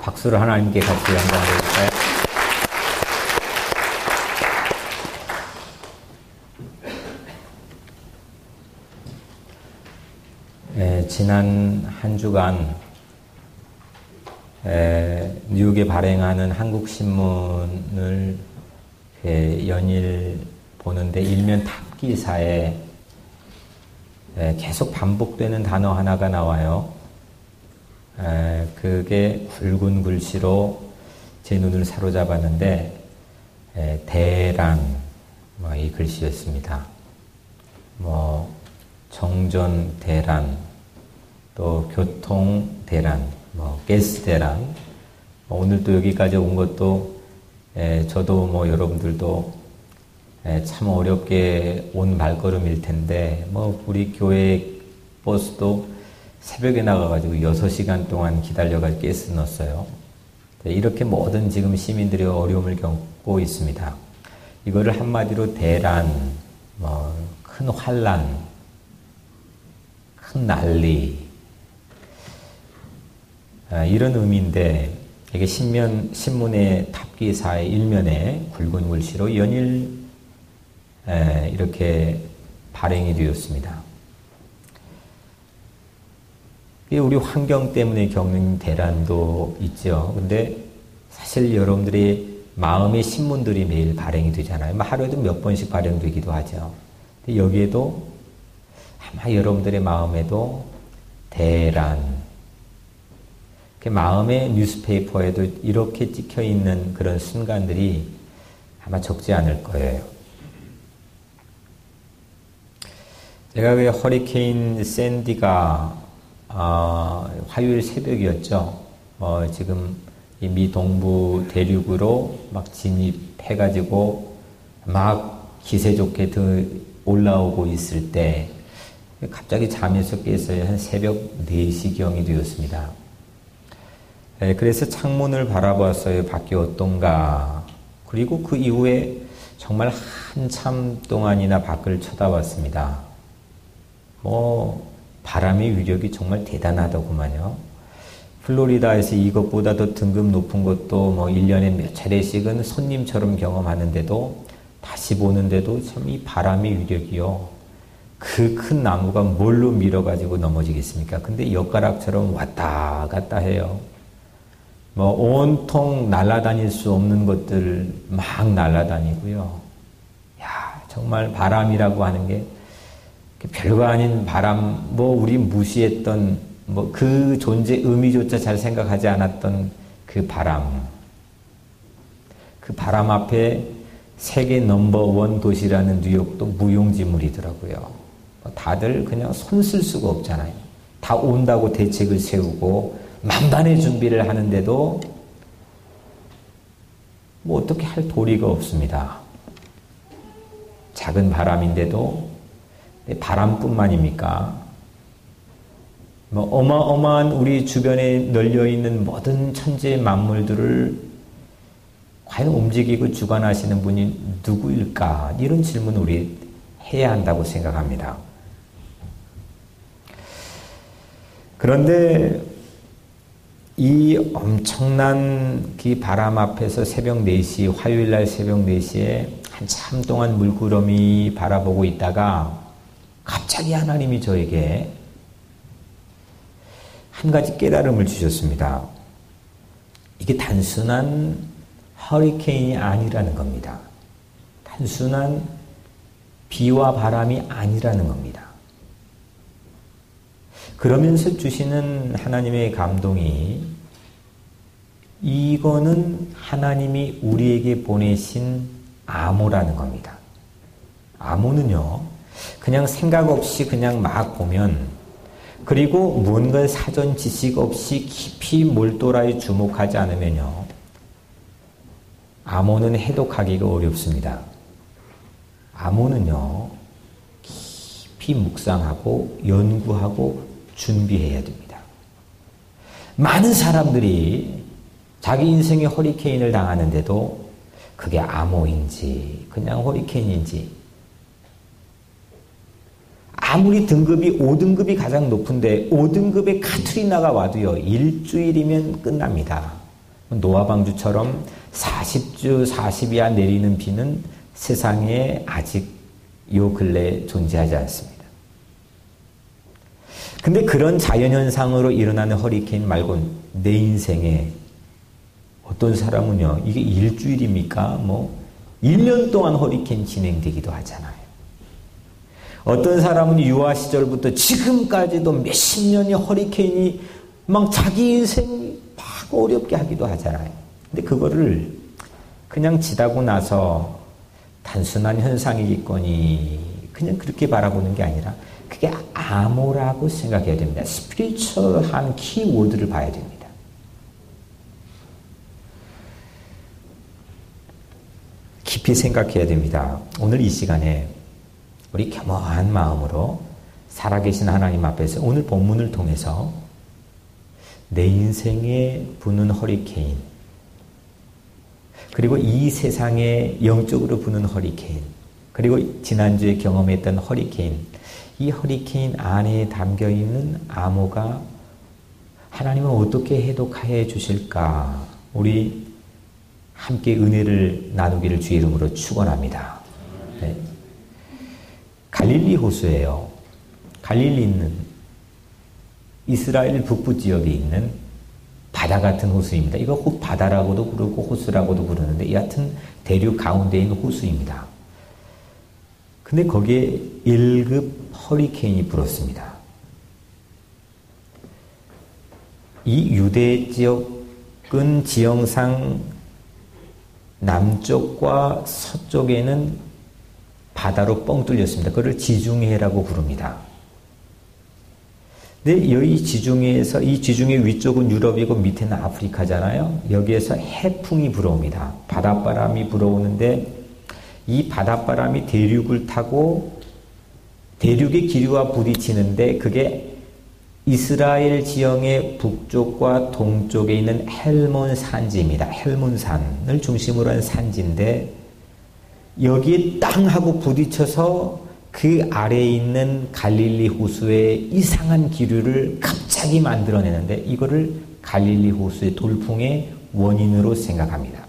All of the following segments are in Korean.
박수를 하나님께 같이 영광드릴까요? 지난 한 주간 뉴욕에 발행하는 한국신문을 연일 보는데 일면 탑 기사에 계속 반복되는 단어 하나가 나와요. 그게 굵은 글씨로 제 눈을 사로잡았는데 대란 이 글씨였습니다. 정전 대란, 또 교통 대란, 가스 대란. 오늘 또 여기까지 온 것도 저도 여러분들도 참 어렵게 온 발걸음일 텐데 우리 교회 버스도 새벽에 나가가지고 6시간 동안 기다려가지고 가스 넣었어요. 이렇게 모든 지금 시민들이 어려움을 겪고 있습니다. 이거를 한마디로 대란, 큰 환란, 큰 난리, 이런 의미인데 이게 신문의 탑기사의 일면에 굵은 글씨로 연일 이렇게 발행이 되었습니다. 우리 환경 때문에 겪는 대란도 있죠. 근데 사실 여러분들의 마음의 신문들이 매일 발행이 되잖아요. 하루에도 몇 번씩 발행되기도 하죠. 근데 여기에도 아마 여러분들의 마음에도 대란, 마음의 뉴스페이퍼에도 이렇게 찍혀 있는 그런 순간들이 아마 적지 않을 거예요. 제가 왜 허리케인 샌디가 화요일 새벽이었죠. 지금 이 미 동부 대륙으로 막 진입해가지고 막 기세 좋게 올라오고 있을 때 갑자기 잠에서 깼어요. 한 새벽 4시경이 되었습니다. 그래서 창문을 바라봤어요. 밖이 어떤가. 그리고 그 이후에 정말 한참 동안이나 밖을 쳐다봤습니다. 바람의 위력이 정말 대단하더구만요. 플로리다에서 이것보다 더 등급 높은 것도 1년에 몇 차례씩은 손님처럼 경험하는데도 다시 보는데도 참 이 바람의 위력이요. 그 큰 나무가 뭘로 밀어가지고 넘어지겠습니까? 근데 엿가락처럼 왔다 갔다 해요. 온통 날아다닐 수 없는 것들 막 날아다니고요. 정말 바람이라고 하는 게 별거 아닌 바람, 우리 무시했던, 그 존재 의미조차 잘 생각하지 않았던 그 바람. 그 바람 앞에 세계 넘버원 도시라는 뉴욕도 무용지물이더라고요. 다들 그냥 손 쓸 수가 없잖아요. 다 온다고 대책을 세우고, 만반의 준비를 하는데도, 어떻게 할 도리가 없습니다. 작은 바람인데도, 바람뿐만입니까? 어마어마한 우리 주변에 널려있는 모든 천재 만물들을 과연 움직이고 주관하시는 분이 누구일까? 이런 질문을 우리 해야 한다고 생각합니다. 그런데 이 엄청난 그 바람 앞에서 새벽 4시, 화요일날 새벽 4시에 한참 동안 물구름이 바라보고 있다가 갑자기 하나님이 저에게 한 가지 깨달음을 주셨습니다. 이게 단순한 허리케인이 아니라는 겁니다. 단순한 비와 바람이 아니라는 겁니다. 그러면서 주시는 하나님의 감동이 이거는 하나님이 우리에게 보내신 암호라는 겁니다. 암호는요, 그냥 생각 없이 그냥 막 보면, 그리고 뭔가 사전 지식 없이 깊이 몰두하여 주목하지 않으면요, 암호는 해독하기가 어렵습니다. 암호는요, 깊이 묵상하고 연구하고 준비해야 됩니다. 많은 사람들이 자기 인생의 허리케인을 당하는데도 그게 암호인지 그냥 허리케인인지, 아무리 등급이 5등급이 가장 높은데 5등급의 카트리나가 와도요, 일주일이면 끝납니다. 노아방주처럼 40주 40이야 내리는 비는 세상에 아직 요 근래에 존재하지 않습니다. 근데 그런 자연현상으로 일어나는 허리케인 말고 내 인생에 어떤 사람은요, 이게 일주일입니까? 1년 동안 허리케인 진행되기도 하잖아요. 어떤 사람은 유아 시절부터 지금까지도 몇십 년의 허리케인이 막 자기 인생 막 어렵게 하기도 하잖아요. 근데 그거를 그냥 지나고 나서 단순한 현상이겠거니 그냥 그렇게 바라보는 게 아니라 그게 암호라고 생각해야 됩니다. 스피리추얼한 키워드를 봐야 됩니다. 깊이 생각해야 됩니다. 오늘 이 시간에 우리 겸허한 마음으로 살아계신 하나님 앞에서 오늘 본문을 통해서 내 인생에 부는 허리케인, 그리고 이 세상에 영적으로 부는 허리케인, 그리고 지난주에 경험했던 허리케인, 이 허리케인 안에 담겨있는 암호가 하나님은 어떻게 해독하여 주실까? 우리 함께 은혜를 나누기를 주의 이름으로 축원합니다. 네. 갈릴리 호수예요. 갈릴리는 이스라엘 북부 지역에 있는 바다 같은 호수입니다. 이거 바다라고도 부르고 호수라고도 부르는데 여하튼 대륙 가운데 있는 호수입니다. 근데 거기에 1급 허리케인이 불었습니다. 이 유대 지역은 지형상 남쪽과 서쪽에는 바다로 뻥 뚫렸습니다. 그걸 지중해라고 부릅니다. 근데 이 지중해에서, 이 지중해 위쪽은 유럽이고 밑에는 아프리카잖아요. 여기에서 해풍이 불어옵니다. 바닷바람이 불어오는데 이 바닷바람이 대륙을 타고 대륙의 기류와 부딪히는데 그게 이스라엘 지형의 북쪽과 동쪽에 있는 헬몬 산지입니다. 헬몬산을 중심으로 한 산지인데 여기에 땅하고 부딪혀서 그 아래에 있는 갈릴리 호수의 이상한 기류를 갑자기 만들어내는데 이거를 갈릴리 호수의 돌풍의 원인으로 생각합니다.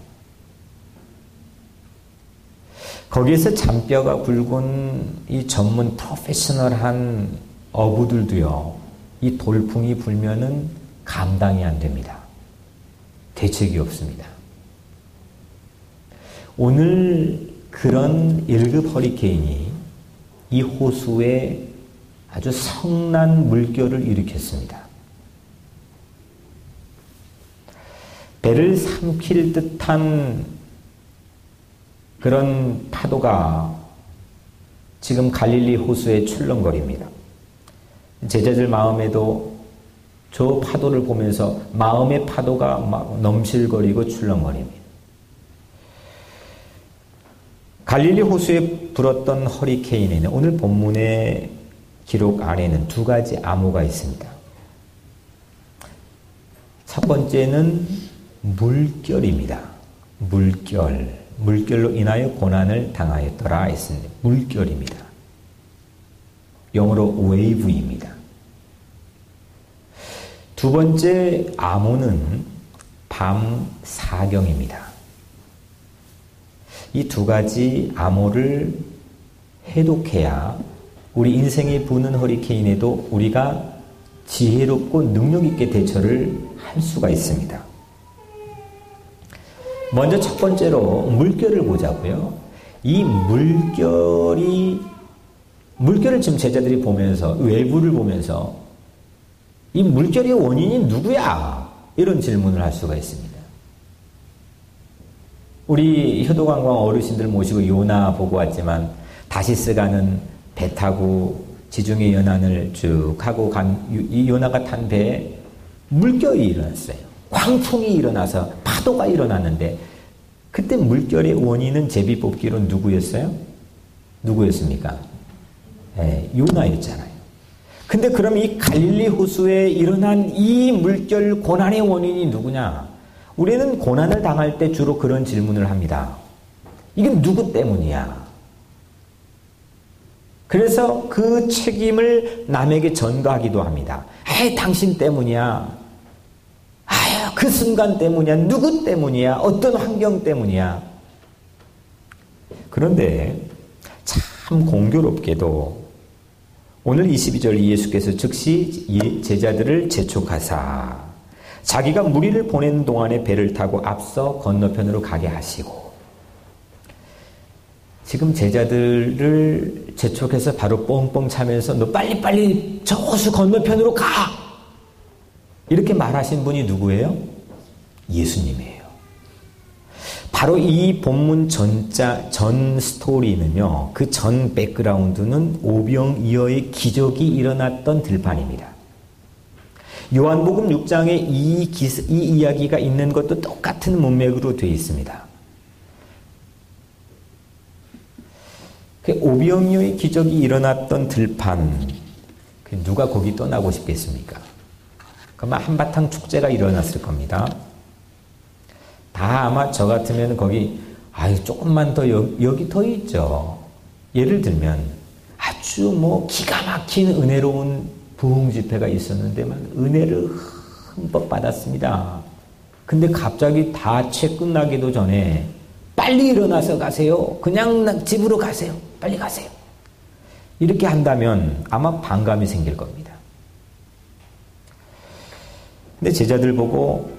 거기에서 잔뼈가 굵은 이 전문 프로페셔널한 어부들도요, 이 돌풍이 불면은 감당이 안 됩니다. 대책이 없습니다. 오늘 그런 1급 허리케인이 이 호수에 아주 성난 물결을 일으켰습니다. 배를 삼킬 듯한 그런 파도가 지금 갈릴리 호수에 출렁거립니다. 제자들 마음에도 저 파도를 보면서 마음의 파도가 막 넘실거리고 출렁거립니다. 갈릴리 호수에 불었던 허리케인에는 오늘 본문의 기록 안에는 두 가지 암호가 있습니다. 첫 번째는 물결입니다. 물결로 인하여 고난을 당하였더라 했습니다. 물결입니다. 영어로 wave입니다. 두 번째 암호는 밤 사경입니다. 이 두 가지 암호를 해독해야 우리 인생에 부는 허리케인에도 우리가 지혜롭고 능력 있게 대처를 할 수가 있습니다. 먼저 첫 번째로 물결을 보자고요. 이 물결을 지금 제자들이 보면서, 외부를 보면서 이 물결의 원인이 누구야? 이런 질문을 할 수가 있습니다. 우리 효도관광 어르신들 모시고 요나 보고 왔지만 다시스 가는 배 타고 지중해 연안을 쭉 하고 이 요나가 탄 배에 물결이 일어났어요. 광풍이 일어나서 파도가 일어났는데 그때 물결의 원인은 제비뽑기로 누구였어요? 누구였습니까? 요나였잖아요. 근데 그럼 이 갈릴리 호수에 일어난 이 물결 고난의 원인이 누구냐? 우리는 고난을 당할 때 주로 그런 질문을 합니다. 이게 누구 때문이야? 그래서 그 책임을 남에게 전가하기도 합니다. 당신 때문이야. 그 순간 때문이야? 누구 때문이야? 어떤 환경 때문이야? 그런데 참 공교롭게도 오늘 22절 예수께서 즉시 제자들을 재촉하사 자기가 무리를 보내는 동안에 배를 타고 앞서 건너편으로 가게 하시고, 지금 제자들을 재촉해서 바로 뻥뻥 차면서 너 빨리빨리 저 호수 건너편으로 가! 이렇게 말하신 분이 누구예요? 예수님이에요. 바로 이 본문 전 스토리는요, 그 전 백그라운드는 오병이어의 기적이 일어났던 들판입니다. 요한복음 6장에 이 이야기가 있는 것도 똑같은 문맥으로 되어 있습니다. 그 오병이어의 기적이 일어났던 들판, 누가 거기 떠나고 싶겠습니까? 그럼 한바탕 축제가 일어났을 겁니다. 다 아마 저 같으면 거기 조금만 더 여기 더 있죠. 예를 들면 아주 기가 막힌 은혜로운 부흥 집회가 있었는데 막 은혜를 흠뻑 받았습니다. 근데 갑자기 다 채 끝나기도 전에 빨리 일어나서 가세요. 그냥 집으로 가세요. 빨리 가세요. 이렇게 한다면 아마 반감이 생길 겁니다. 근데 제자들 보고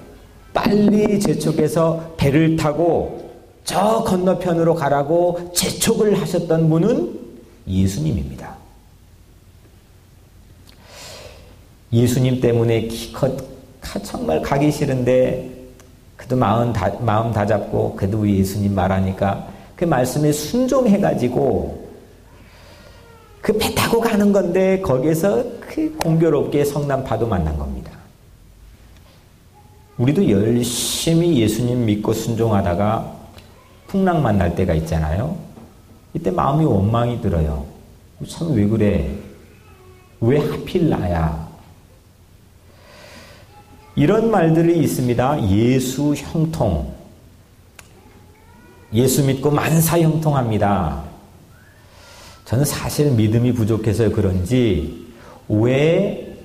빨리 재촉해서 배를 타고 저 건너편으로 가라고 재촉을 하셨던 분은 예수님입니다. 예수님 때문에 정말 가기 싫은데 그래도 마음 다 잡고 그래도 예수님 말하니까 그 말씀에 순종해가지고 그 배 타고 가는 건데 거기에서 그 공교롭게 성난파도 만난 겁니다. 우리도 열심히 예수님 믿고 순종하다가 풍랑 만날 때가 있잖아요. 이때 마음이 원망이 들어요. 참 왜 그래? 왜 하필 나야? 이런 말들이 있습니다. 예수 형통. 예수 믿고 만사 형통합니다. 저는 사실 믿음이 부족해서 그런지 왜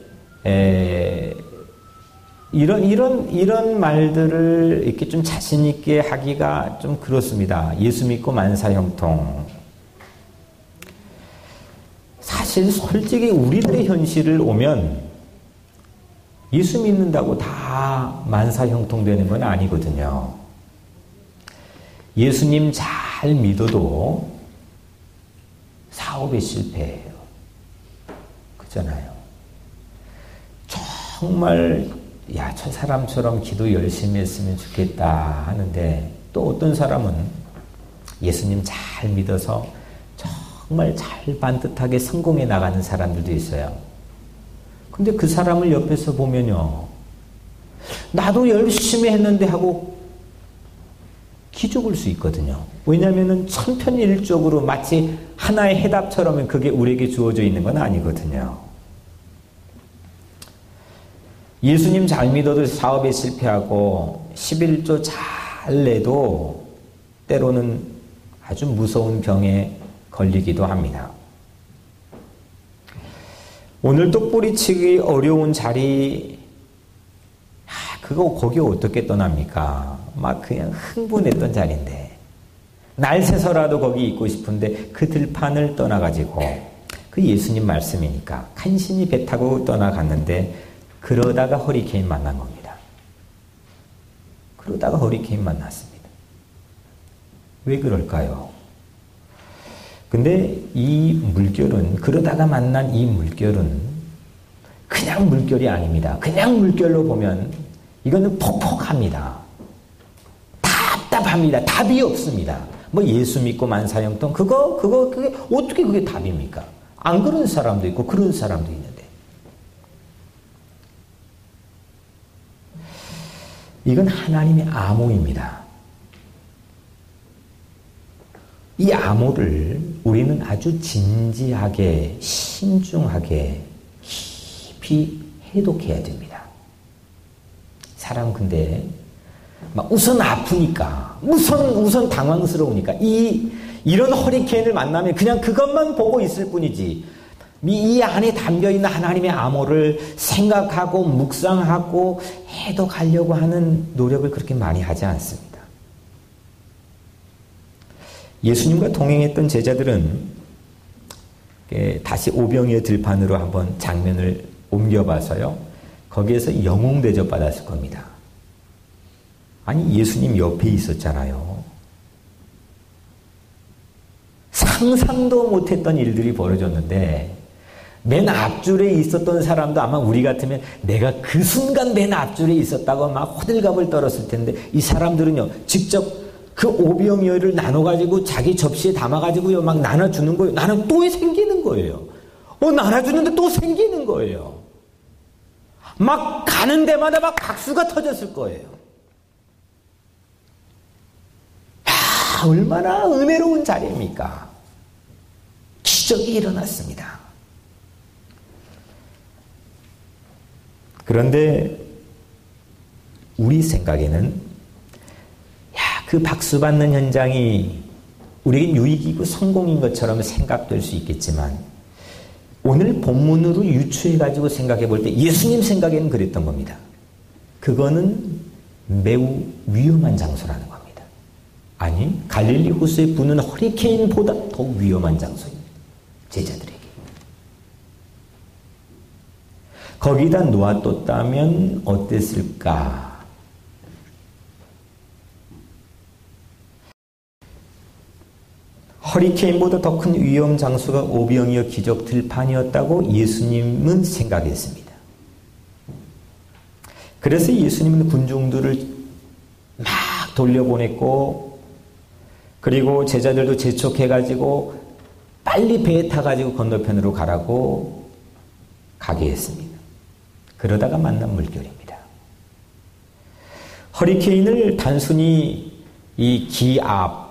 이런 말들을 이렇게 좀 자신 있게 하기가 좀 그렇습니다. 예수 믿고 만사 형통. 사실 솔직히 우리들의 현실을 오면 예수 믿는다고 다 만사 형통되는 건 아니거든요. 예수님 잘 믿어도 사업에 실패해요. 그렇잖아요. 정말 저 사람처럼 기도 열심히 했으면 좋겠다 하는데 또 어떤 사람은 예수님 잘 믿어서 정말 잘 반듯하게 성공해 나가는 사람들도 있어요. 근데 그 사람을 옆에서 보면요, 나도 열심히 했는데 하고 기죽을 수 있거든요. 왜냐하면 천편일적으로 마치 하나의 해답처럼 그게 우리에게 주어져 있는 건 아니거든요. 예수님 잘 믿어도 사업에 실패하고 11조 잘 내도 때로는 아주 무서운 병에 걸리기도 합니다. 오늘도 뿌리치기 어려운 자리, 거기 어떻게 떠납니까? 막 그냥 흥분했던 자리인데 날 새서라도 거기 있고 싶은데 그 들판을 떠나가지고 그 예수님 말씀이니까 간신히 배 타고 떠나갔는데 그러다가 허리케인 만난 겁니다. 그러다가 허리케인 만났습니다. 왜 그럴까요? 근데 이 물결은, 그러다가 만난 이 물결은 그냥 물결이 아닙니다. 그냥 물결로 보면 이거는 폭폭합니다. 답답합니다. 답이 없습니다. 예수 믿고 만사 형통, 그게 어떻게 그게 답입니까? 안 그런 사람도 있고 그런 사람도 있는데. 이건 하나님의 암호입니다. 이 암호를 우리는 아주 진지하게, 신중하게, 깊이 해독해야 됩니다. 사람 근데 우선 아프니까, 우선 당황스러우니까 이런 허리케인을 만나면 그냥 그것만 보고 있을 뿐이지 이 안에 담겨있는 하나님의 암호를 생각하고 묵상하고 해독하려고 하는 노력을 그렇게 많이 하지 않습니다. 예수님과 동행했던 제자들은 다시 오병이어 들판으로 한번 장면을 옮겨봐서요. 거기에서 영웅 대접받았을 겁니다. 아니, 예수님 옆에 있었잖아요. 상상도 못했던 일들이 벌어졌는데 맨 앞줄에 있었던 사람도 아마 우리 같으면 내가 그 순간 맨 앞줄에 있었다고 막 호들갑을 떨었을 텐데 이 사람들은요 직접 그 오병이어를 나눠가지고 자기 접시에 담아가지고요 막 나눠주는 거예요. 나는 또 생기는 거예요. 나눠주는데 또 생기는 거예요. 막 가는 데마다 막 박수가 터졌을 거예요. 야, 얼마나 은혜로운 자리입니까? 기적이 일어났습니다. 그런데 우리 생각에는 그 박수 받는 현장이 우리에게 유익이고 성공인 것처럼 생각될 수 있겠지만 오늘 본문으로 유추해가지고 생각해 볼 때 예수님 생각에는 그랬던 겁니다. 그거는 매우 위험한 장소라는 겁니다. 아니, 갈릴리 호수에 부는 허리케인보다 더 위험한 장소입니다. 제자들에게. 거기다 놓아뒀다면 어땠을까? 허리케인보다 더 큰 위험 장소가 오병이어 기적 들판이었다고 예수님은 생각했습니다. 그래서 예수님은 군중들을 막 돌려보냈고 그리고 제자들도 재촉해가지고 빨리 배에 타가지고 건너편으로 가라고 가게 했습니다. 그러다가 만난 물결입니다. 허리케인을 단순히 이 기압,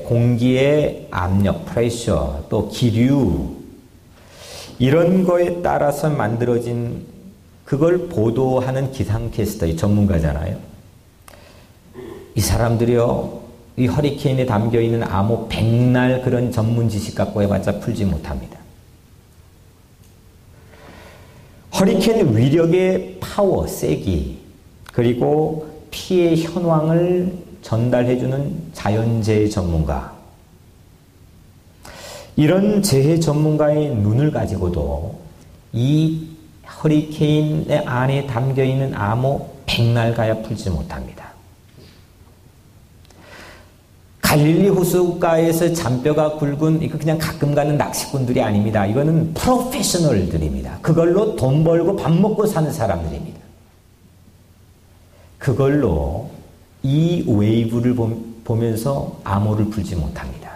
공기의 압력, 프레셔, 또 기류 이런 거에 따라서 만들어진 그걸 보도하는 기상캐스터의 전문가잖아요. 이 사람들이요, 이 허리케인에 담겨있는 암호 백날 그런 전문 지식 갖고 해봤자 풀지 못합니다. 허리케인 위력의 파워, 세기, 그리고 피해 현황을 전달해주는 자연재해 전문가. 이런 재해 전문가의 눈을 가지고도 이 허리케인 안에 담겨있는 암호 백날 가야 풀지 못합니다. 갈릴리 호수가에서 잔뼈가 굵은 이거 그냥 가끔 가는 낚시꾼들이 아닙니다. 이거는 프로페셔널들입니다. 그걸로 돈 벌고 밥 먹고 사는 사람들입니다. 그걸로 이 웨이브를 보면서 암호를 풀지 못합니다.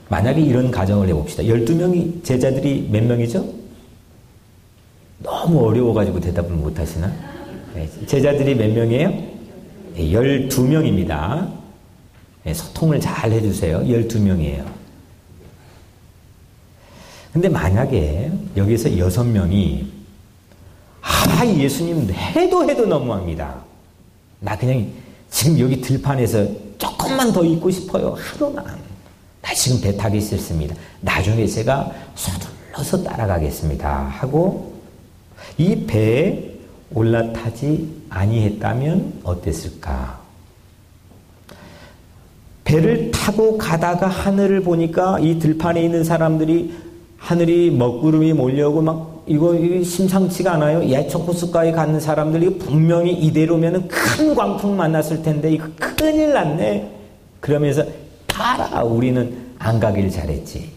만약에 이런 가정을 해봅시다. 12명이 제자들이 몇 명이죠? 너무 어려워가지고 대답을 못하시나? 네, 제자들이 몇 명이에요? 네, 12명입니다. 네, 소통을 잘 해주세요. 12명이에요. 근데 만약에 여기서 6명이 예수님 해도 너무합니다. 나 그냥 지금 여기 들판에서 조금만 더 있고 싶어요. 하루만. 나 지금 배 타기 싫습니다. 나중에 제가 서둘러서 따라가겠습니다. 하고 이 배에 올라타지 아니했다면 어땠을까? 배를 타고 가다가 하늘을 보니까 이 들판에 있는 사람들이 하늘이 먹구름이 몰려오고 막 이거 심상치가 않아요. 예척 호숫가에 가는 사람들이 분명히 이대로면 큰 광풍 만났을 텐데 이거 큰일 났네. 그러면서 가라, 우리는 안 가길 잘했지.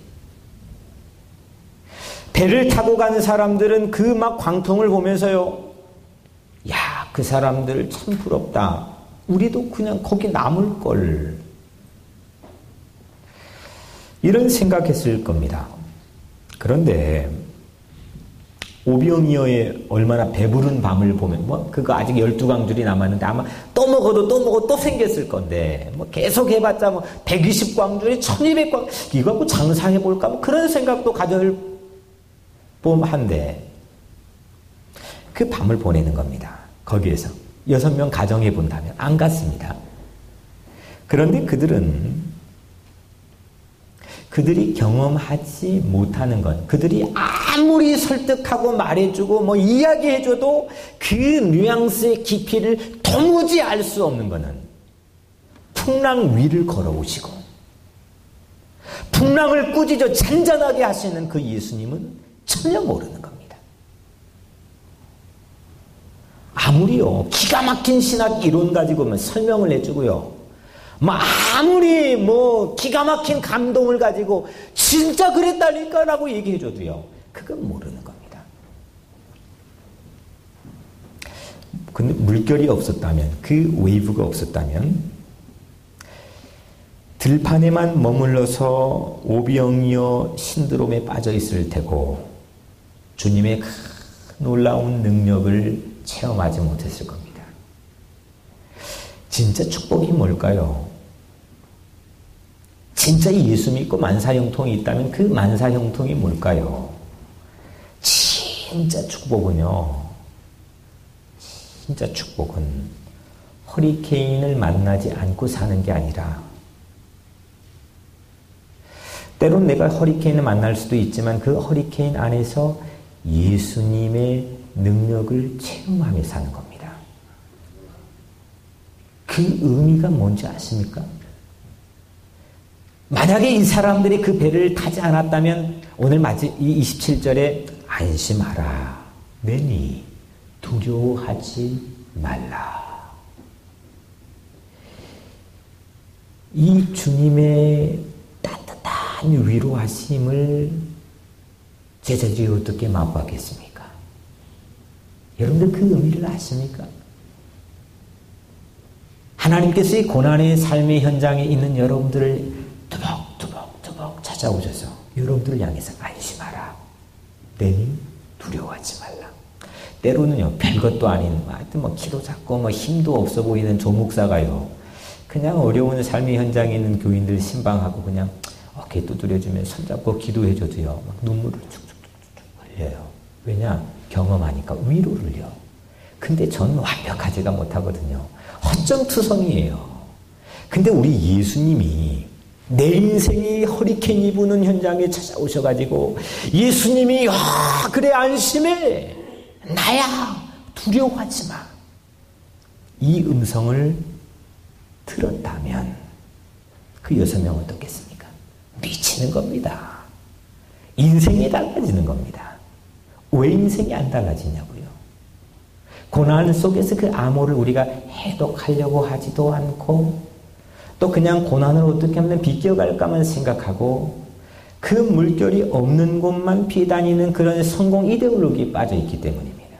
배를 타고 가는 사람들은 그 막 광풍을 보면서요, 야, 그 사람들 참 부럽다. 우리도 그냥 거기 남을 걸. 이런 생각했을 겁니다. 그런데 오병이어의 얼마나 배부른 밤을 보면 그거 아직 12광줄이 남았는데 아마 또 먹어도 또 생겼을 건데 계속 해봤자 120광줄이 1200광 이거 갖고 장사해볼까 그런 생각도 가질 뻔한데 그 밤을 보내는 겁니다. 거기에서 6명 가정해 본다면 안 갔습니다. 그런데 그들은 그들이 경험하지 못하는 것, 그들이 아무리 설득하고 말해주고 뭐 이야기해줘도 그 뉘앙스의 깊이를 도무지 알 수 없는 것은 풍랑 위를 걸어오시고 풍랑을 꾸짖어 잔잔하게 하시는 그 예수님은 전혀 모르는 겁니다. 아무리요 기가 막힌 신학 이론 가지고 설명을 해주고요, 아무리 기가 막힌 감동을 가지고 진짜 그랬다니까 라고 얘기해줘도요, 그건 모르는 겁니다. 근데 물결이 없었다면, 그 웨이브가 없었다면 들판에만 머물러서 오병이어 신드롬에 빠져 있을 테고 주님의 큰 놀라운 능력을 체험하지 못했을 겁니다. 진짜 축복이 뭘까요? 진짜 예수 믿고 만사형통이 있다면 그 만사형통이 뭘까요? 진짜 축복은요, 진짜 축복은 허리케인을 만나지 않고 사는 게 아니라, 때론 내가 허리케인을 만날 수도 있지만 그 허리케인 안에서 예수님의 능력을 체험하며 사는 겁니다. 그 의미가 뭔지 아십니까? 만약에 이 사람들이 그 배를 타지 않았다면 오늘 이 27절에 안심하라, 내니 두려워하지 말라. 이 주님의 따뜻한 위로하심을 제자들이 어떻게 맛보겠습니까? 여러분들 그 의미를 아십니까? 하나님께서 이 고난의 삶의 현장에 있는 여러분들을 투벅투벅 찾아오셔서 여러분들을 향해서 안심하라, 내니 두려워하지 말라. 때로는요 별것도 아닌 하여튼 키도 작고 힘도 없어 보이는 조목사가요 그냥 어려운 삶의 현장에 있는 교인들 신방하고 그냥 어깨 두드려주면 손잡고 기도해줘도요 눈물을 쭉쭉쭉쭉 흘려요. 왜냐? 경험하니까 위로를요. 근데 저는 완벽하지가 못하거든요. 허점투성이에요. 근데 우리 예수님이 내 인생이 허리케인이 부는 현장에 찾아오셔가지고 예수님이 그래 안심해, 나야, 두려워하지 마, 이 음성을 들었다면 그 6명 어떻겠습니까? 미치는 겁니다. 인생이 달라지는 겁니다. 왜 인생이 안 달라지냐고요? 고난 속에서 그 암호를 우리가 해독하려고 하지도 않고 또 그냥 고난을 어떻게 하면 비껴갈까만 생각하고 그 물결이 없는 곳만 피다니는 그런 성공 이데올로기에 빠져 있기 때문입니다.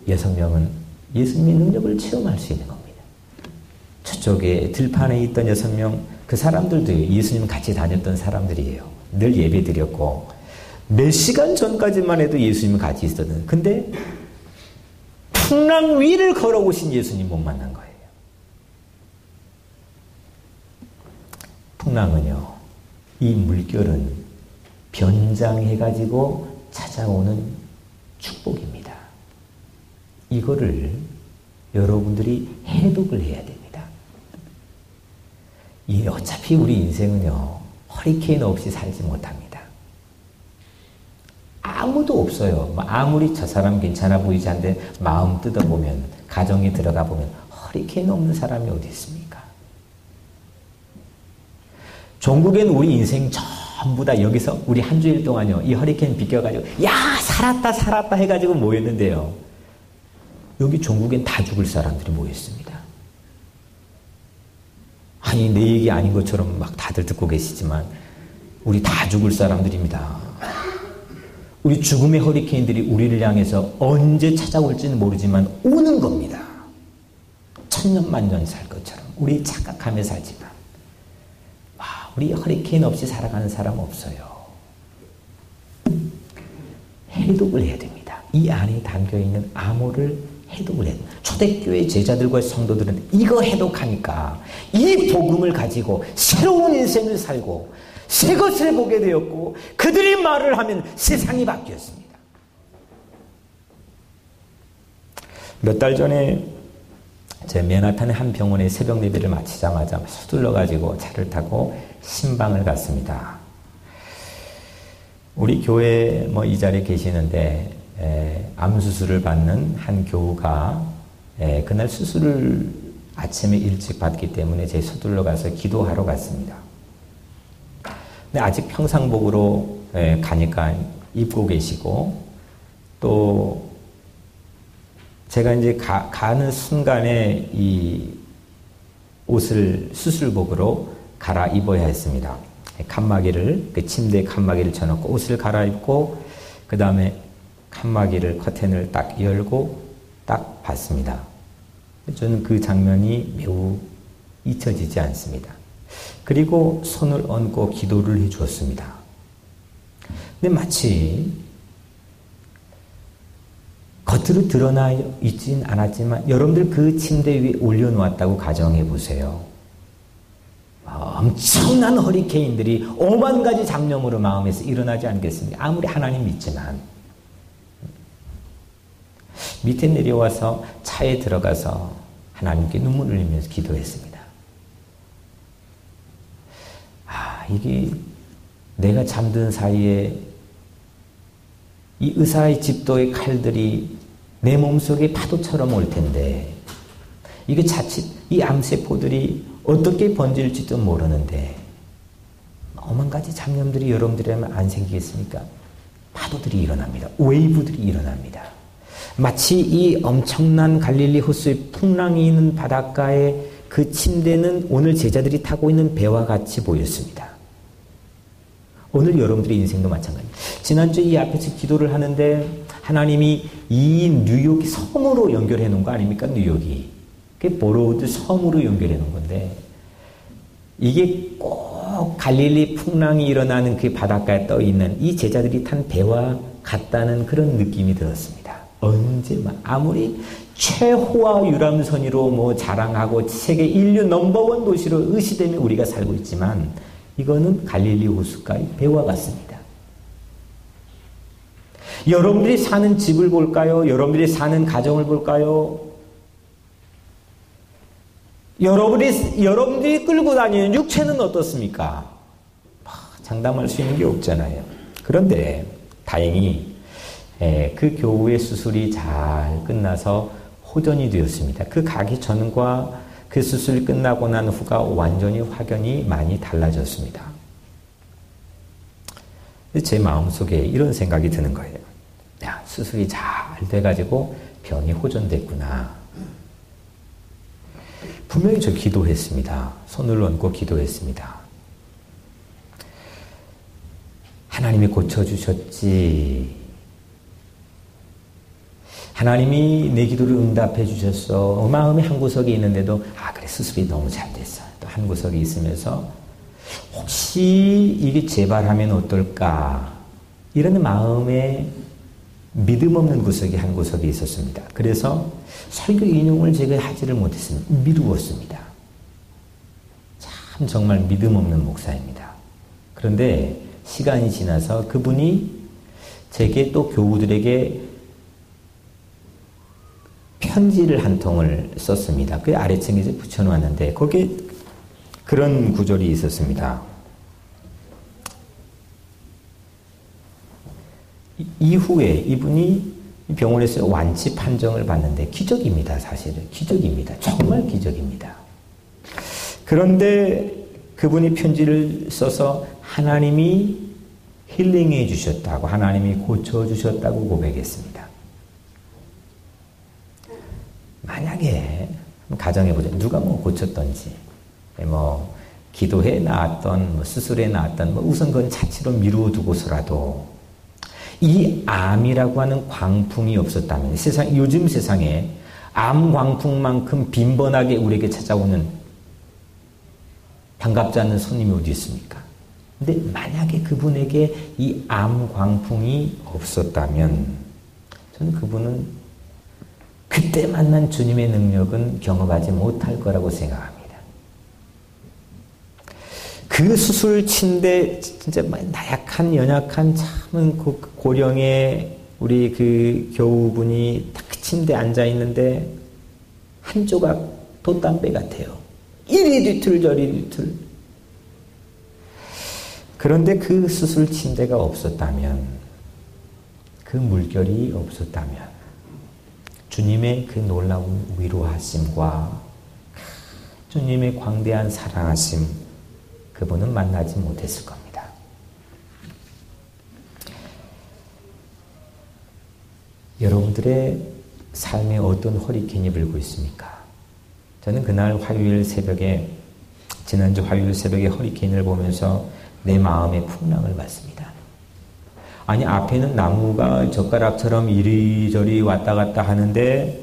여섯 명은 예수님의 능력을 체험할 수 있는 겁니다. 저쪽에 들판에 있던 6명, 그 사람들도 예수님 같이 다녔던 사람들이에요. 늘 예배 드렸고 몇 시간 전까지만 해도 예수님 같이 있었던, 근데 풍랑 위를 걸어오신 예수님 못 만난 거예요. 풍랑은요, 이 물결은 변장해가지고 찾아오는 축복입니다. 이거를 여러분들이 해독을 해야 됩니다. 어차피 우리 인생은요, 허리케인 없이 살지 못합니다. 아무도 없어요. 아무리 저 사람 괜찮아 보이지 않는데 마음 뜯어보면, 가정에 들어가 보면 허리케인 없는 사람이 어디 있습니까? 종국엔 우리 인생 전부 다 여기서 우리 한 주일 동안요, 이 허리케인 비껴가지고 야 살았다 해가지고 모였는데요, 여기 종국엔 다 죽을 사람들이 모였습니다. 아니 내 얘기 아닌 것처럼 막 다들 듣고 계시지만 우리 다 죽을 사람들입니다. 우리 죽음의 허리케인들이 우리를 향해서 언제 찾아올지는 모르지만 오는 겁니다. 천년만년 살 것처럼 우리 착각하며 살지만 우리 허리케인 없이 살아가는 사람 없어요. 해독을 해야 됩니다. 이 안에 담겨있는 암호를 해독을 해야 됩니다. 초대교회 제자들과 성도들은 이거 해독하니까 이 복음을 가지고 새로운 인생을 살고 새 것을 보게 되었고 그들이 말을 하면 세상이 바뀌었습니다. 몇 달 전에 제 맨하탄의 한 병원에 새벽 예배를 마치자마자 서둘러가지고 차를 타고 신방을 갔습니다. 우리 교회 이 자리에 계시는데 암 수술을 받는 한 교우가 그날 수술을 아침에 일찍 받기 때문에 제가 서둘러 가서 기도하러 갔습니다. 근데 아직 평상복으로 가니까 입고 계시고 또 제가 이제 가는 순간에 이 옷을 수술복으로 갈아입어야 했습니다. 칸막이를, 그 침대에 칸막이를 쳐놓고 옷을 갈아입고 그 다음에 칸막이를, 커튼을 딱 열고 딱 봤습니다. 저는 그 장면이 매우 잊혀지지 않습니다. 그리고 손을 얹고 기도를 해 주었습니다. 근데 마치 겉으로 드러나 있진 않았지만 여러분들 그 침대 위에 올려놓았다고 가정해 보세요. 엄청난 허리케인들이 5만 가지 잡념으로 마음에서 일어나지 않겠습니까? 아무리 하나님 믿지만. 밑에 내려와서 차에 들어가서 하나님께 눈물을 흘리면서 기도했습니다. 이게 내가 잠든 사이에 이 의사의 집도의 칼들이 내 몸속에 파도처럼 올 텐데 이게 자칫 이 암세포들이 어떻게 번질지도 모르는데 오만 가지 잡념들이 여러분들이라면 안 생기겠습니까? 파도들이 일어납니다. 웨이브들이 일어납니다. 마치 이 엄청난 갈릴리 호수의 풍랑이 있는 바닷가에 그 침대는 오늘 제자들이 타고 있는 배와 같이 보였습니다. 오늘 여러분들의 인생도 마찬가지입니다. 지난주에 이 앞에서 기도를 하는데 하나님이 이 뉴욕 섬으로 연결해 놓은 거 아닙니까? 뉴욕이. 그게 보로우드 섬으로 연결해 놓은 건데 이게 꼭 갈릴리 풍랑이 일어나는 그 바닷가에 떠 있는 이 제자들이 탄 배와 같다는 그런 느낌이 들었습니다. 언제만 아무리 최호화 유람선으로 자랑하고 세계 인류 넘버원 도시로 의시되며 우리가 살고 있지만 이거는 갈릴리 호수가의 배와 같습니다. 여러분들이 사는 집을 볼까요? 여러분들이 사는 가정을 볼까요? 여러분들이 끌고 다니는 육체는 어떻습니까? 장담할 수 있는 게 없잖아요. 그런데 다행히 그 교우의 수술이 잘 끝나서 호전이 되었습니다. 그 가기 전과 그 수술이 끝나고 난 후가 완전히 확연히 많이 달라졌습니다. 제 마음속에 이런 생각이 드는 거예요. 야, 수술이 잘 돼가지고 병이 호전됐구나. 분명히 저 기도했습니다. 손을 얹고 기도했습니다. 하나님이 고쳐주셨지. 하나님이 내 기도를 응답해 주셨어. 마음의 한 구석에 있는데도 그래 수술이 너무 잘 됐어. 또 한 구석에 있으면서 혹시 이게 재발하면 어떨까 이런 마음에 믿음 없는 구석이 한 구석에 있었습니다. 그래서 설교 인용을 제가 하지를 못했습니다. 미루었습니다. 참 정말 믿음 없는 목사입니다. 그런데 시간이 지나서 그분이 제게 또 교우들에게 편지를 한 통을 썼습니다. 그 아래층에 붙여놓았는데 거기에 그런 구절이 있었습니다. 이후에 이분이 병원에서 완치 판정을 받는데 기적입니다. 사실은 기적입니다. 정말 기적입니다. 그런데 그분이 편지를 써서 하나님이 힐링해 주셨다고 하나님이 고쳐주셨다고 고백했습니다. 만약에 가정해보자. 누가 고쳤던지 기도해 나았던 수술해 나았던 우선 그건 차치로 미루어두고서라도 이 암이라고 하는 광풍이 없었다면 요즘 세상에 암 광풍만큼 빈번하게 우리에게 찾아오는 반갑지 않는 손님이 어디 있습니까? 근데 만약에 그분에게 이 암 광풍이 없었다면 저는 그분은 그때 만난 주님의 능력은 경험하지 못할 거라고 생각합니다. 그 수술 침대 진짜 나약한 연약한 참 고령의 우리 그 교우분이 딱 침대에 앉아 있는데 한 조각 돛담배 같아요. 이리 뒤틀 저리 뒤틀. 그런데 그 수술 침대가 없었다면, 그 물결이 없었다면 주님의 그 놀라운 위로하심과 주님의 광대한 사랑하심, 그분은 만나지 못했을 겁니다. 여러분들의 삶에 어떤 허리케인이 불고 있습니까? 저는 그날 화요일 새벽에, 지난주 화요일 새벽에 허리케인을 보면서 내 마음의 풍랑을 받습니다. 아니, 앞에는 나무가 젓가락처럼 이리저리 왔다 갔다 하는데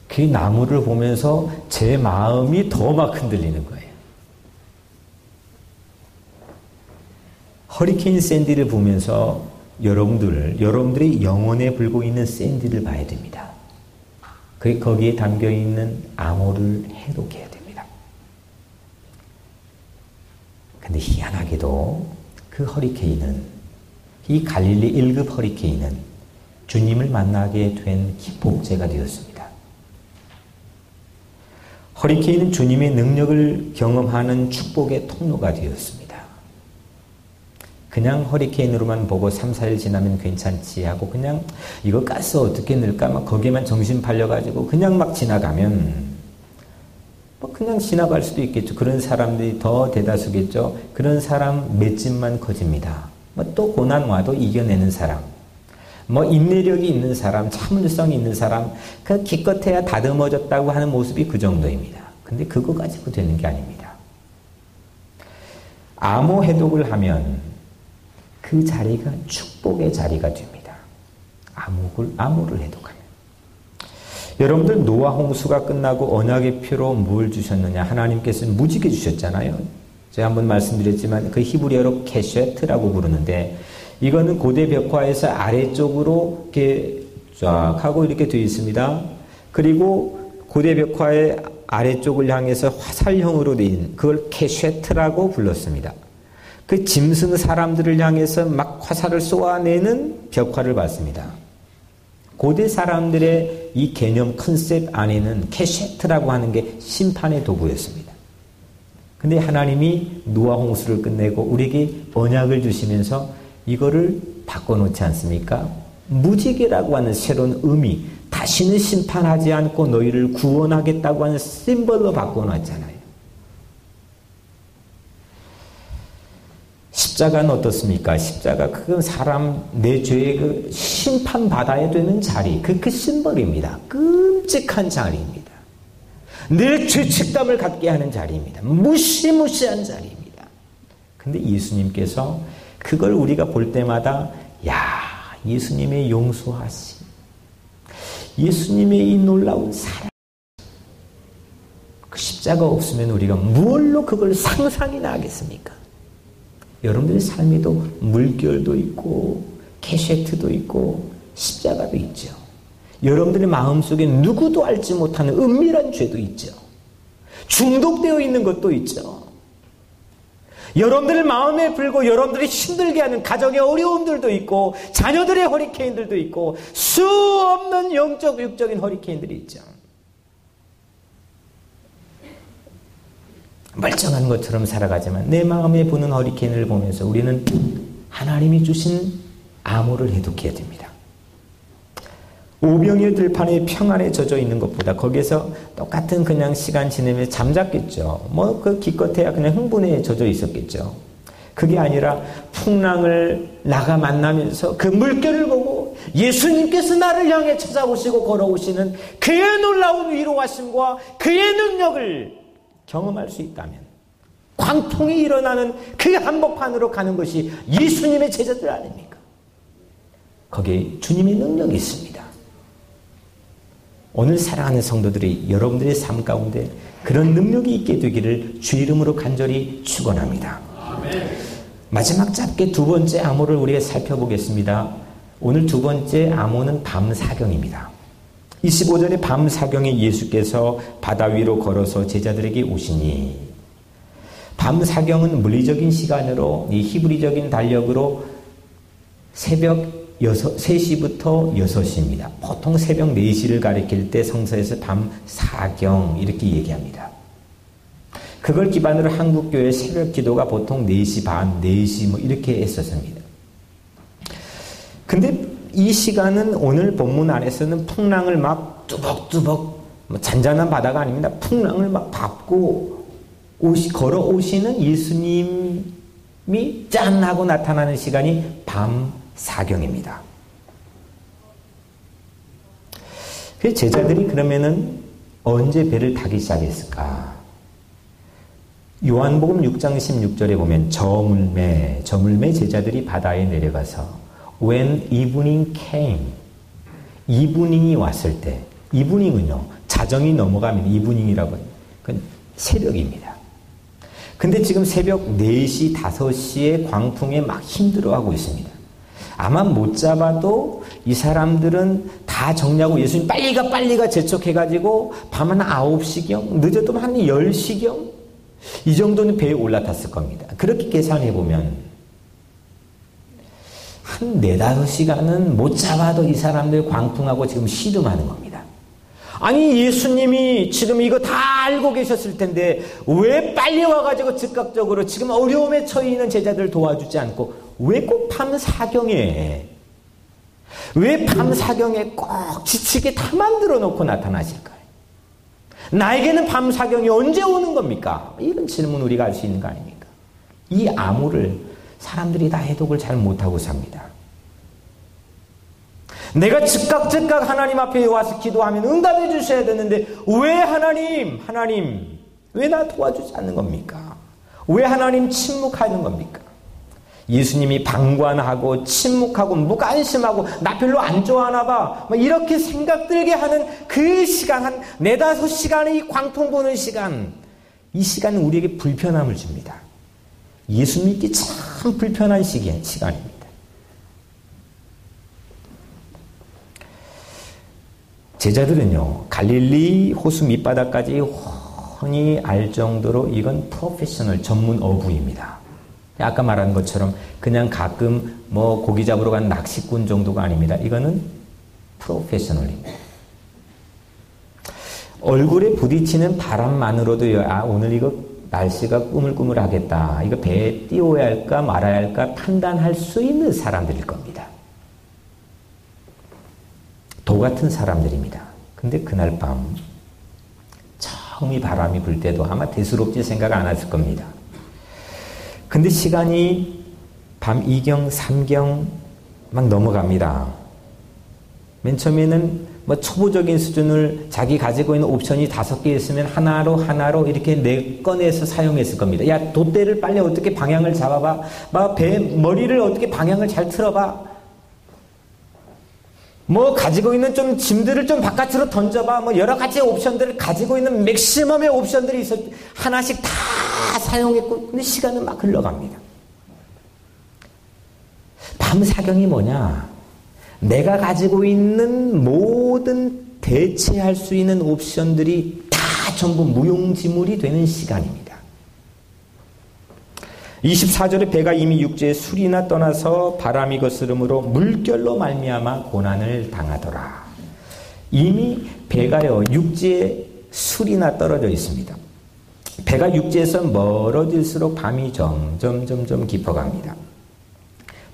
그 나무를 보면서 제 마음이 더 막 흔들리는 거예요. 허리케인 샌디를 보면서 여러분들의 영혼에 불고 있는 샌디를 봐야 됩니다. 거기에 담겨있는 암호를 해독해야 됩니다. 근데 희한하게도 그 허리케인은, 이 갈릴리 1급 허리케인은 주님을 만나게 된 기폭제가 되었습니다. 허리케인은 주님의 능력을 경험하는 축복의 통로가 되었습니다. 그냥 허리케인으로만 보고 3, 4일 지나면 괜찮지 하고 그냥 이거 가스 어떻게 넣을까 막 거기에만 정신 팔려가지고 그냥 막 지나가면 뭐 그냥 지나갈 수도 있겠죠. 그런 사람들이 더 대다수겠죠. 그런 사람 몇 집만 커집니다. 뭐 또 고난 와도 이겨내는 사람, 뭐 인내력이 있는 사람, 참을성이 있는 사람, 그 기껏해야 다듬어졌다고 하는 모습이 그 정도입니다. 근데 그거 가지고 되는 게 아닙니다. 암호 해독을 하면 그 자리가 축복의 자리가 됩니다. 암호를 해독하면. 여러분들 노아 홍수가 끝나고 언약의 표로 뭘 주셨느냐? 하나님께서는 무지개 주셨잖아요. 제가 한번 말씀드렸지만 그 히브리어로 케셰트라고 부르는데, 이거는 고대 벽화에서 아래쪽으로 이렇게 쫙 하고 이렇게 되어 있습니다. 그리고 고대 벽화의 아래쪽을 향해서 화살형으로 된 그걸 케셰트라고 불렀습니다. 그 짐승 사람들을 향해서 막 화살을 쏘아내는 벽화를 봤습니다. 고대 사람들의 이 개념 컨셉 안에는 케셰트라고 하는 게 심판의 도구였습니다. 근데 하나님이 노아 홍수를 끝내고 우리에게 언약을 주시면서 이거를 바꿔놓지 않습니까? 무지개라고 하는 새로운 의미, 다시는 심판하지 않고 너희를 구원하겠다고 하는 심벌로 바꿔놨잖아요. 십자가는 어떻습니까? 십자가, 그건 사람, 내 죄의 그 심판받아야 되는 자리, 그 심벌입니다. 끔찍한 자리입니다. 내 죄책감을 갖게 하는 자리입니다. 무시무시한 자리입니다. 근데 예수님께서 그걸 우리가 볼 때마다, 야, 예수님의 용서하심, 예수님의 이 놀라운 사랑, 그 십자가 없으면 우리가 무얼로 그걸 상상이나 하겠습니까? 여러분들의 삶에도 물결도 있고 케셰트도 있고 십자가도 있죠. 여러분들의 마음속에 누구도 알지 못하는 은밀한 죄도 있죠. 중독되어 있는 것도 있죠. 여러분들 마음에 불고 여러분들이 힘들게 하는 가정의 어려움들도 있고 자녀들의 허리케인들도 있고 수 없는 영적 육적인 허리케인들이 있죠. 멀쩡한 것처럼 살아가지만 내 마음에 부는 허리케인을 보면서 우리는 하나님이 주신 암호를 해독해야 됩니다. 오병이어 들판에 평안에 젖어 있는 것보다 거기에서 똑같은 그냥 시간 지내면 잠잤겠죠. 뭐 그 기껏해야 그냥 흥분에 젖어 있었겠죠. 그게 아니라 풍랑을 나가 만나면서 그 물결을 보고 예수님께서 나를 향해 찾아오시고 걸어오시는 그의 놀라운 위로하심과 그의 능력을 경험할 수 있다면, 광풍이 일어나는 그 한복판으로 가는 것이 예수님의 제자들 아닙니까? 거기에 주님의 능력이 있습니다. 오늘 사랑하는 성도들이 여러분들의 삶 가운데 그런 능력이 있게 되기를 주 이름으로 간절히 축원합니다. 마지막 짧게 두 번째 암호를 우리가 살펴보겠습니다. 오늘 두 번째 암호는 밤사경입니다. 25절의 밤사경에 예수께서 바다 위로 걸어서 제자들에게 오시니, 밤사경은 물리적인 시간으로 이 히브리적인 달력으로 새벽 3시부터 6시입니다. 보통 새벽 4시를 가리킬 때 성서에서 밤 4경 이렇게 얘기합니다. 그걸 기반으로 한국교회 새벽 기도가 보통 4시 반, 4시 뭐 이렇게 했었습니다. 근데 이 시간은 오늘 본문 안에서는 풍랑을 막 뚜벅뚜벅, 뭐 잔잔한 바다가 아닙니다. 풍랑을 막 밟고 걸어오시는 예수님이 짠 하고 나타나는 시간이 밤 4경입니다. 그래서 제자들이 그러면은 언제 배를 타기 시작했을까? 요한복음 6장 16절에 보면 저물매 제자들이 바다에 내려가서 When evening came, 이브닝이 왔을 때, 이브닝은요 자정이 넘어가면 이브닝이라고 해요. 그건 새벽입니다. 근데 지금 새벽 4시, 5시에 광풍에 막 힘들어하고 있습니다. 아마 못 잡아도 이 사람들은 다 정리하고 예수님 빨리가 재촉해가지고 밤 한 9시경, 늦어도 한 10시경 이 정도는 배에 올라탔을 겁니다. 그렇게 계산해보면 한 4-5시간은 못 잡아도 이 사람들 광풍하고 지금 씨름하는 겁니다. 아니 예수님이 지금 이거 다 알고 계셨을 텐데 왜 빨리 와가지고 즉각적으로 지금 어려움에 처해 있는 제자들 도와주지 않고 왜 꼭 밤 4경에 왜 밤 4경에 꼭 지치게 다 만들어 놓고 나타나실까요? 나에게는 밤 4경이 언제 오는 겁니까? 이런 질문 우리가 할 수 있는 거 아닙니까? 이 암호를 사람들이 다 해독을 잘 못하고 삽니다. 내가 즉각 하나님 앞에 와서 기도하면 응답해 주셔야 되는데 왜 하나님 왜 나 도와주지 않는 겁니까? 왜 하나님 침묵하는 겁니까? 예수님이 방관하고 침묵하고 무관심하고 나 별로 안 좋아하나 봐 이렇게 생각 들게 하는 그 시간 한 4-5시간의 이 광풍 보는 시간, 이 시간은 우리에게 불편함을 줍니다. 예수 믿기 참 불편한 시간입니다. 제자들은요 갈릴리 호수 밑바닥까지 훤히 알 정도로 이건 프로페셔널 전문 어부입니다. 아까 말한 것처럼 그냥 가끔 뭐 고기 잡으러 간 낚시꾼 정도가 아닙니다. 이거는 프로페셔널입니다. 얼굴에 부딪히는 바람만으로도 오늘 이거 날씨가 꾸물꾸물하겠다. 이거 배에 띄워야 할까 말아야 할까 판단할 수 있는 사람들일 겁니다. 도 같은 사람들입니다. 근데 그날 밤 처음이 바람이 불 때도 아마 대수롭지 생각 안 했을 겁니다. 근데 시간이 밤 2경, 3경 막 넘어갑니다. 맨 처음에는 뭐 초보적인 수준을 자기 가지고 있는 옵션이 5개 있으면 하나로 이렇게 꺼내서 사용했을 겁니다. 야, 돛대를 빨리 어떻게 방향을 잡아봐. 막 배 머리를 어떻게 방향을 잘 틀어봐. 뭐 가지고 있는 좀 짐들을 좀 바깥으로 던져봐. 뭐 여러 가지 옵션들을 가지고 있는 맥시멈의 옵션들이 있어 하나씩 다 사용했고, 근데 시간은 막 흘러갑니다. 밤 4경이 뭐냐? 내가 가지고 있는 모든 대체할 수 있는 옵션들이 다 전부 무용지물이 되는 시간입니다. 24절에 배가 이미 육지에 술이나 떠나서 바람이 거스름으로 물결로 말미암아 고난을 당하더라. 이미 배가요 육지에 술이나 떨어져 있습니다. 배가 육지에서 멀어질수록 밤이 점점 깊어갑니다.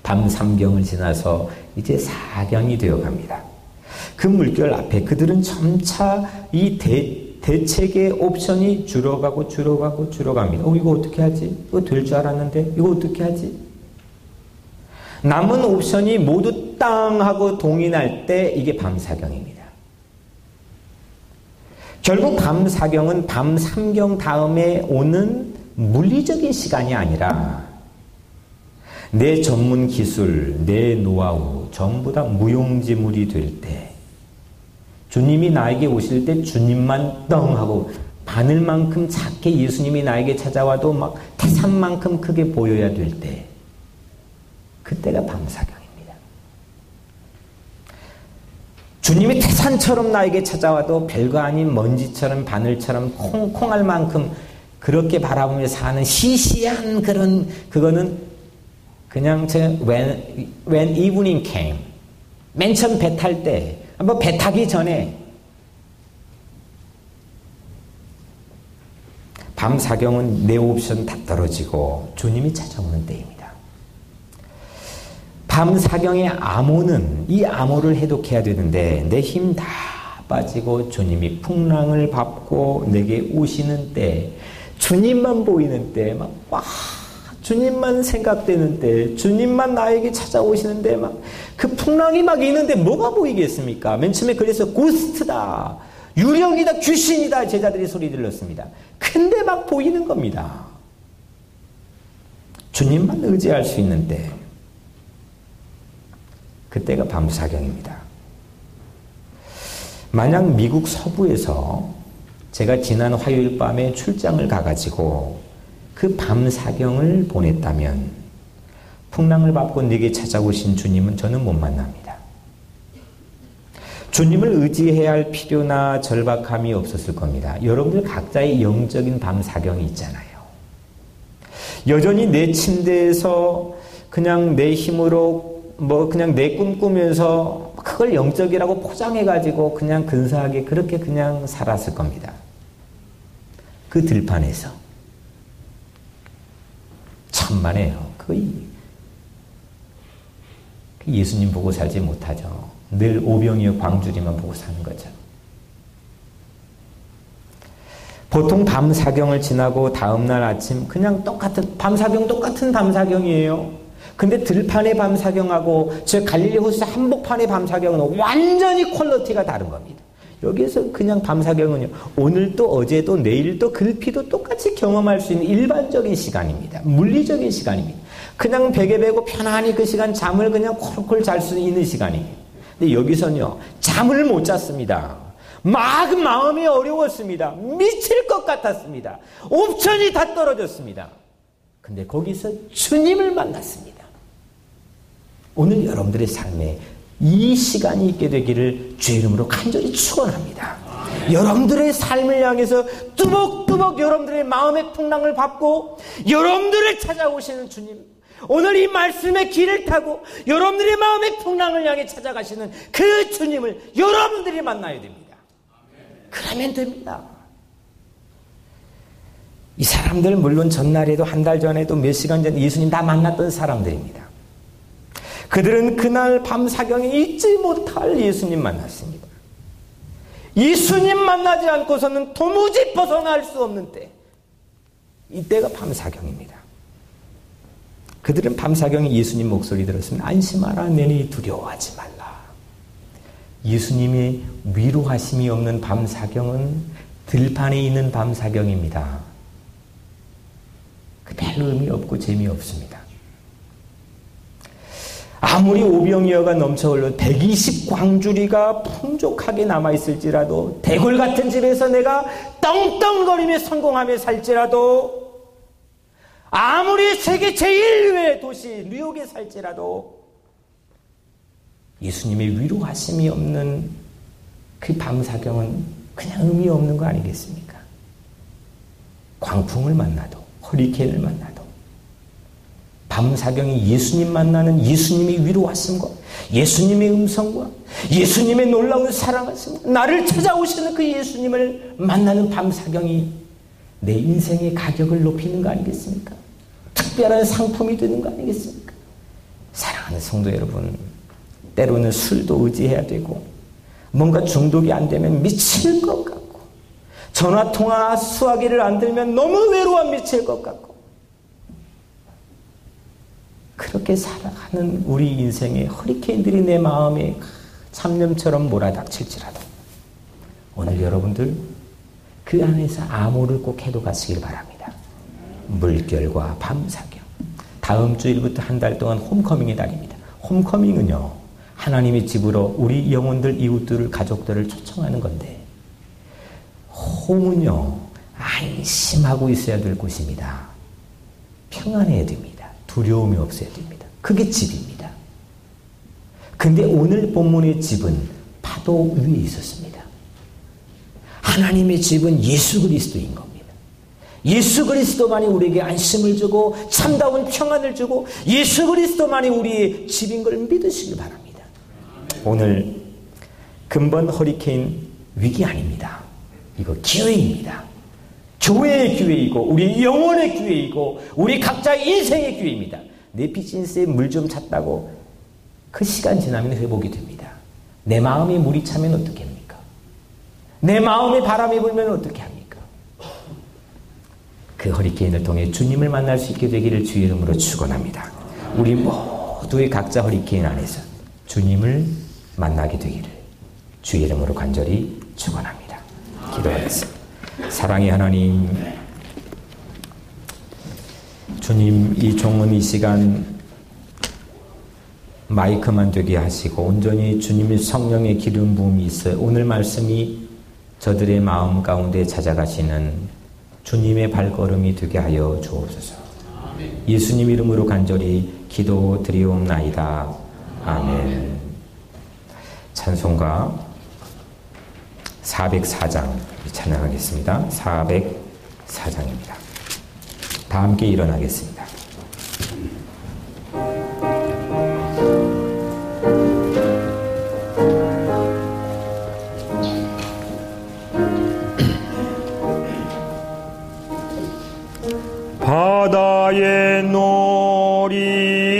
밤 3경을 지나서 이제 4경이 되어갑니다. 그 물결 앞에 그들은 점차 이 대책의 옵션이 줄어갑니다. 이거 어떻게 하지? 이거 될 줄 알았는데 이거 어떻게 하지? 남은 옵션이 모두 땅 하고 동이 날 때 이게 밤 4경입니다. 결국 밤 4경은 밤 3경 다음에 오는 물리적인 시간이 아니라 내 전문 기술, 내 노하우 전부 다 무용지물이 될 때, 주님이 나에게 오실 때 주님만 떵 하고 바늘만큼 작게 예수님이 나에게 찾아와도 막 태산만큼 크게 보여야 될 때, 그때가 밤 4경입니다. 주님이 태산처럼 나에게 찾아와도 별거 아닌 먼지처럼 바늘처럼 콩알만큼 그렇게 바라보며 사는 시시한 그거는 그냥 when evening came, 맨 처음 배 탈 때, 뭐 배 타기 전에 밤 사경은 내 옵션 다 떨어지고 주님이 찾아오는 때입니다. 밤 사경의 암호는 이 암호를 해독해야 되는데 내 힘 다 빠지고 주님이 풍랑을 밟고 내게 오시는 때, 주님만 보이는 때, 막 와, 주님만 생각되는 때, 주님만 나에게 찾아오시는 때, 막 그 풍랑이 막 있는데 뭐가 보이겠습니까? 맨 처음에 그래서 고스트다, 유령이다, 귀신이다 제자들이 소리 질렀습니다. 근데 막 보이는 겁니다. 주님만 의지할 수 있는 때, 그때가 밤 사경입니다. 만약 미국 서부에서 제가 지난 화요일 밤에 출장을 가가지고 그 밤 사경을 보냈다면 풍랑을 밟고 내게 찾아오신 주님은 저는 못 만납니다. 주님을 의지해야 할 필요나 절박함이 없었을 겁니다. 여러분들 각자의 영적인 밤 사경이 있잖아요. 여전히 내 침대에서 그냥 내 힘으로 그냥 내 꿈꾸면서 그걸 영적이라고 포장해가지고 그냥 근사하게 그렇게 그냥 살았을 겁니다. 그 들판에서. 천만에요. 거의 예수님 보고 살지 못하죠. 늘 오병이어 광주리만 보고 사는 거죠. 보통 밤 사경을 지나고 다음날 아침 그냥 똑같은 밤 사경, 똑같은 밤 사경이에요. 근데 들판의 밤 사경하고 저 갈릴리 호수 한복판의 밤 사경은 완전히 퀄리티가 다른 겁니다. 여기에서 그냥 밤 사경은요, 오늘도 어제도 내일도 글피도 똑같이 경험할 수 있는 일반적인 시간입니다. 물리적인 시간입니다. 그냥 베개 베고 편안히 그 시간 잠을 그냥 콜콜 잘 수 있는 시간이에요. 근데 여기서는요, 잠을 못 잤습니다. 막 마음이 어려웠습니다. 미칠 것 같았습니다. 옵션이 다 떨어졌습니다. 근데 거기서 주님을 만났습니다. 오늘 여러분들의 삶에 이 시간이 있게 되기를 주의 이름으로 간절히 축원합니다. 여러분들의 삶을 향해서 뚜벅뚜벅 여러분들의 마음의 풍랑을 밟고 여러분들을 찾아오시는 주님, 오늘 이 말씀의 길을 타고 여러분들의 마음의 풍랑을 향해 찾아가시는 그 주님을 여러분들이 만나야 됩니다. 그러면 됩니다. 이 사람들 물론 전날에도 한 달 전에도 몇 시간 전에 예수님 다 만났던 사람들입니다. 그들은 그날 밤 사경에 잊지 못할 예수님 만났습니다. 예수님 만나지 않고서는 도무지 벗어날 수 없는 때, 이때가 밤 사경입니다. 그들은 밤 사경에 예수님 목소리 들었으면 안심하라, 내니 두려워하지 말라. 예수님이 위로하심이 없는 밤 사경은 들판에 있는 밤 사경입니다. 그 별로 의미 없고 재미없습니다. 아무리 오병이어가 넘쳐 흘러 120광주리가 풍족하게 남아있을지라도, 대골 같은 집에서 내가 떵떵거리며 성공하며 살지라도, 아무리 세계 제1의 도시 뉴욕에 살지라도 예수님의 위로하심이 없는 그 밤 사경은 그냥 의미 없는 거 아니겠습니까? 광풍을 만나도, 허리케인을 만나도, 밤 사경이 예수님 만나는 예수님의 위로하심과 예수님의 음성과 예수님의 놀라운 사랑하심과 나를 찾아오시는 그 예수님을 만나는 밤 사경이 내 인생의 가격을 높이는 거 아니겠습니까? 특별한 상품이 되는 거 아니겠습니까? 사랑하는 성도 여러분, 때로는 술도 의지해야 되고, 뭔가 중독이 안 되면 미칠 것 같고, 전화통화 수화기를 안 들면 너무 외로워 미칠 것 같고, 그렇게 살아가는 우리 인생의 허리케인들이 내 마음에 참념처럼 몰아닥칠지라도 오늘 여러분들 그 안에서 암호를 꼭 해독하시길 바랍니다. 물결과 밤 사경. 다음 주일부터 한 달 동안 홈커밍의 달입니다. 홈커밍은요, 하나님의 집으로 우리 영혼들, 이웃들을, 가족들을 초청하는 건데, 홈은요, 안심하고 있어야 될 곳입니다. 평안해야 됩니다. 두려움이 없어야 됩니다. 그게 집입니다. 근데 오늘 본문의 집은 파도 위에 있었습니다. 하나님의 집은 예수 그리스도인 겁니다. 예수 그리스도만이 우리에게 안심을 주고 참다운 평안을 주고 예수 그리스도만이 우리의 집인 걸 믿으시길 바랍니다. 오늘 근본 허리케인 위기 아닙니다. 이거 기회입니다. 교회의 기회이고 우리 영혼의 기회이고 우리 각자의 인생의 기회입니다. 내 비즈니스에 물 좀 찼다고 그 시간 지나면 회복이 됩니다. 내 마음이 물이 차면 어떻게 합니까? 내 마음에 바람이 불면 어떻게 합니까? 그 허리케인을 통해 주님을 만날 수 있게 되기를 주의 이름으로 축원합니다. 우리 모두의 각자 허리케인 안에서 주님을 만나게 되기를 주의 이름으로 간절히 축원합니다. 기도하겠습니다. 사랑의 하나님, 주님, 이 종은 이 시간 마이크만 되게 하시고 온전히 주님의 성령의 기름 부음이 있어요. 오늘 말씀이 저들의 마음 가운데 찾아가시는 주님의 발걸음이 되게 하여 주옵소서. 예수님 이름으로 간절히 기도드리옵나이다. 아멘. 찬송가 404장 찬양하겠습니다. 404장입니다. 다 함께 일어나겠습니다. 바다의 놀이